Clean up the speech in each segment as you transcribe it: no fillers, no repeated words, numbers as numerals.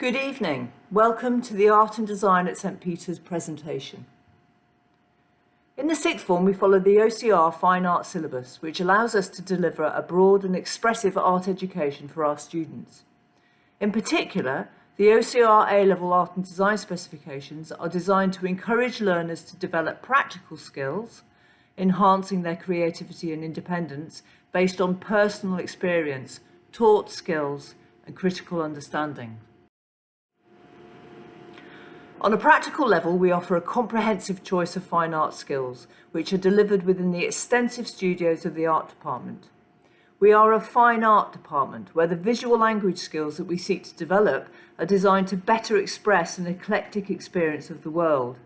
Good evening. Welcome to the Art and Design at St Peter's presentation. In the sixth form, we follow the OCR Fine Art syllabus, which allows us to deliver a broad and expressive art education for our students. In particular, the OCR A-level Art and Design specifications are designed to encourage learners to develop practical skills, enhancing their creativity and independence based on personal experience, taught skills, and critical understanding. On a practical level, we offer a comprehensive choice of fine art skills, which are delivered within the extensive studios of the art department. We are a fine art department where the visual language skills that we seek to develop are designed to better express an eclectic experience of the world,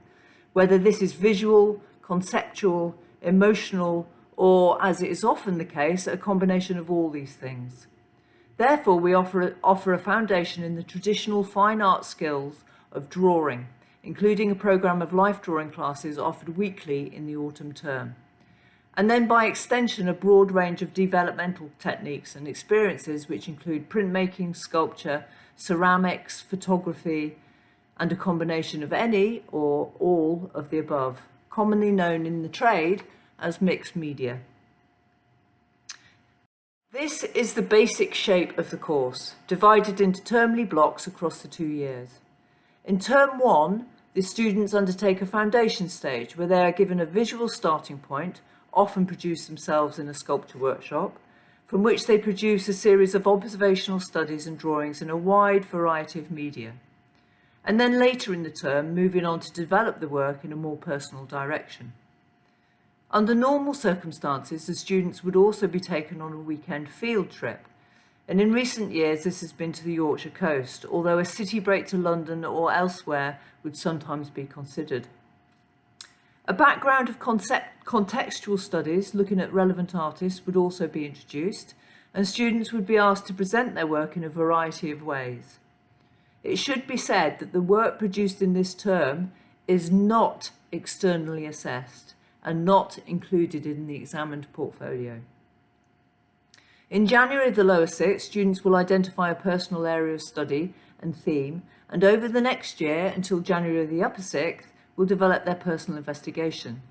whether this is visual, conceptual, emotional, or, as it is often the case, a combination of all these things. Therefore, we offer a foundation in the traditional fine art skills of drawing, including a programme of life drawing classes offered weekly in the autumn term. And then by extension, a broad range of developmental techniques and experiences which include printmaking, sculpture, ceramics, photography, and a combination of any or all of the above, commonly known in the trade as mixed media. This is the basic shape of the course, divided into termly blocks across the 2 years. In term 1, the students undertake a foundation stage where they are given a visual starting point, often produce themselves in a sculpture workshop, from which they produce a series of observational studies and drawings in a wide variety of media. And then later in the term, moving on to develop the work in a more personal direction. Under normal circumstances, the students would also be taken on a weekend field trip. And in recent years, this has been to the Yorkshire coast, although a city break to London or elsewhere would sometimes be considered. A background of contextual studies looking at relevant artists would also be introduced, and students would be asked to present their work in a variety of ways. It should be said that the work produced in this term is not externally assessed and not included in the examined portfolio. In January of the lower sixth, students will identify a personal area of study and theme, and over the next year, until January of the upper sixth, will develop their personal investigation.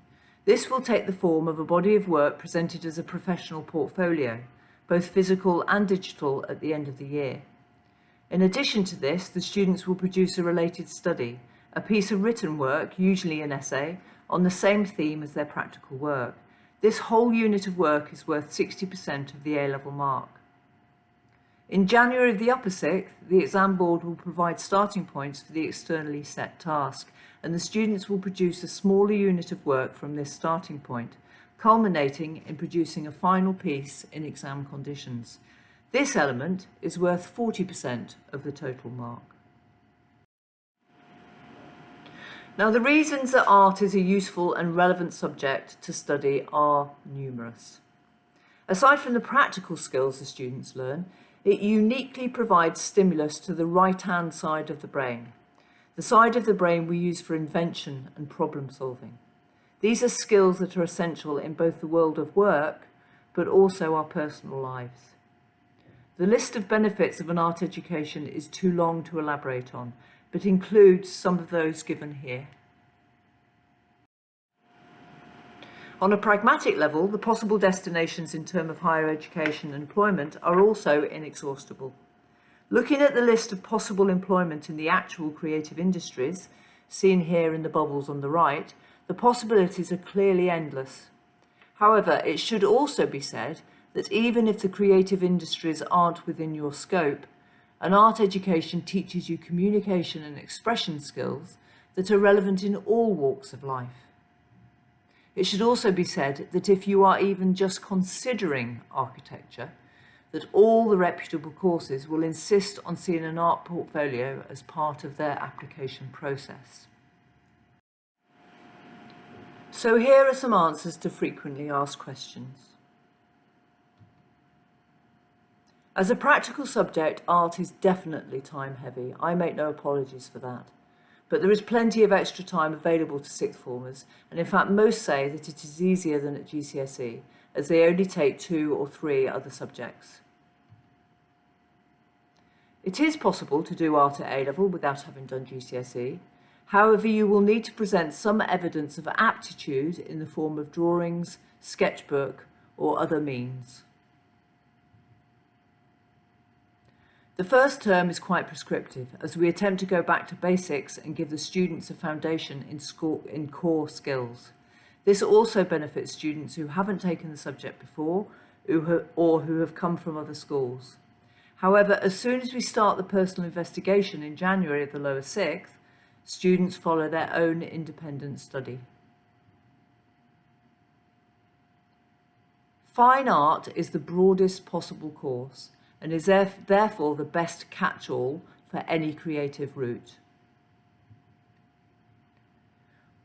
This will take the form of a body of work presented as a professional portfolio, both physical and digital, at the end of the year. In addition to this, the students will produce a related study, a piece of written work, usually an essay, on the same theme as their practical work. This whole unit of work is worth 60% of the A-level mark. In January of the upper sixth, the exam board will provide starting points for the externally set task, and the students will produce a smaller unit of work from this starting point, culminating in producing a final piece in exam conditions. This element is worth 40% of the total mark. Now, the reasons that art is a useful and relevant subject to study are numerous. Aside from the practical skills the students learn, it uniquely provides stimulus to the right-hand side of the brain, the side of the brain we use for invention and problem solving. These are skills that are essential in both the world of work, but also our personal lives. The list of benefits of an art education is too long to elaborate on, but includes some of those given here. On a pragmatic level, the possible destinations in terms of higher education and employment are also inexhaustible. Looking at the list of possible employment in the actual creative industries, seen here in the bubbles on the right, the possibilities are clearly endless. However, it should also be said that even if the creative industries aren't within your scope, an art education teaches you communication and expression skills that are relevant in all walks of life. It should also be said that if you are even just considering architecture, that all the reputable courses will insist on seeing an art portfolio as part of their application process. So here are some answers to frequently asked questions. As a practical subject, art is definitely time heavy. I make no apologies for that. But there is plenty of extra time available to sixth formers, and in fact most say that it is easier than at GCSE, as they only take 2 or 3 other subjects. It is possible to do art at A-level without having done GCSE. However, you will need to present some evidence of aptitude in the form of drawings, sketchbook, or other means. The first term is quite prescriptive, as we attempt to go back to basics and give the students a foundation in core skills. This also benefits students who haven't taken the subject before or who have come from other schools. However, as soon as we start the personal investigation in January of the lower sixth, students follow their own independent study. Fine art is the broadest possible course and is therefore the best catch-all for any creative route.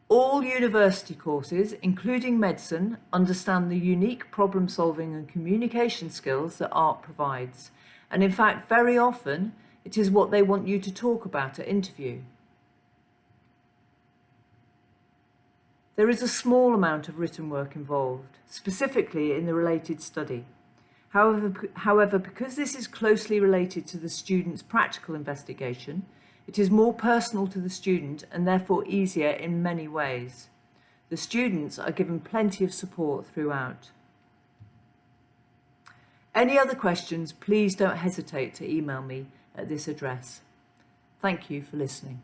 All university courses, including medicine, understand the unique problem-solving and communication skills that art provides, and in fact, very often, it is what they want you to talk about at interview. There is a small amount of written work involved, specifically in the related study. However, because this is closely related to the student's practical investigation, it is more personal to the student and therefore easier in many ways. The students are given plenty of support throughout. Any other questions, please don't hesitate to email me at this address. Thank you for listening.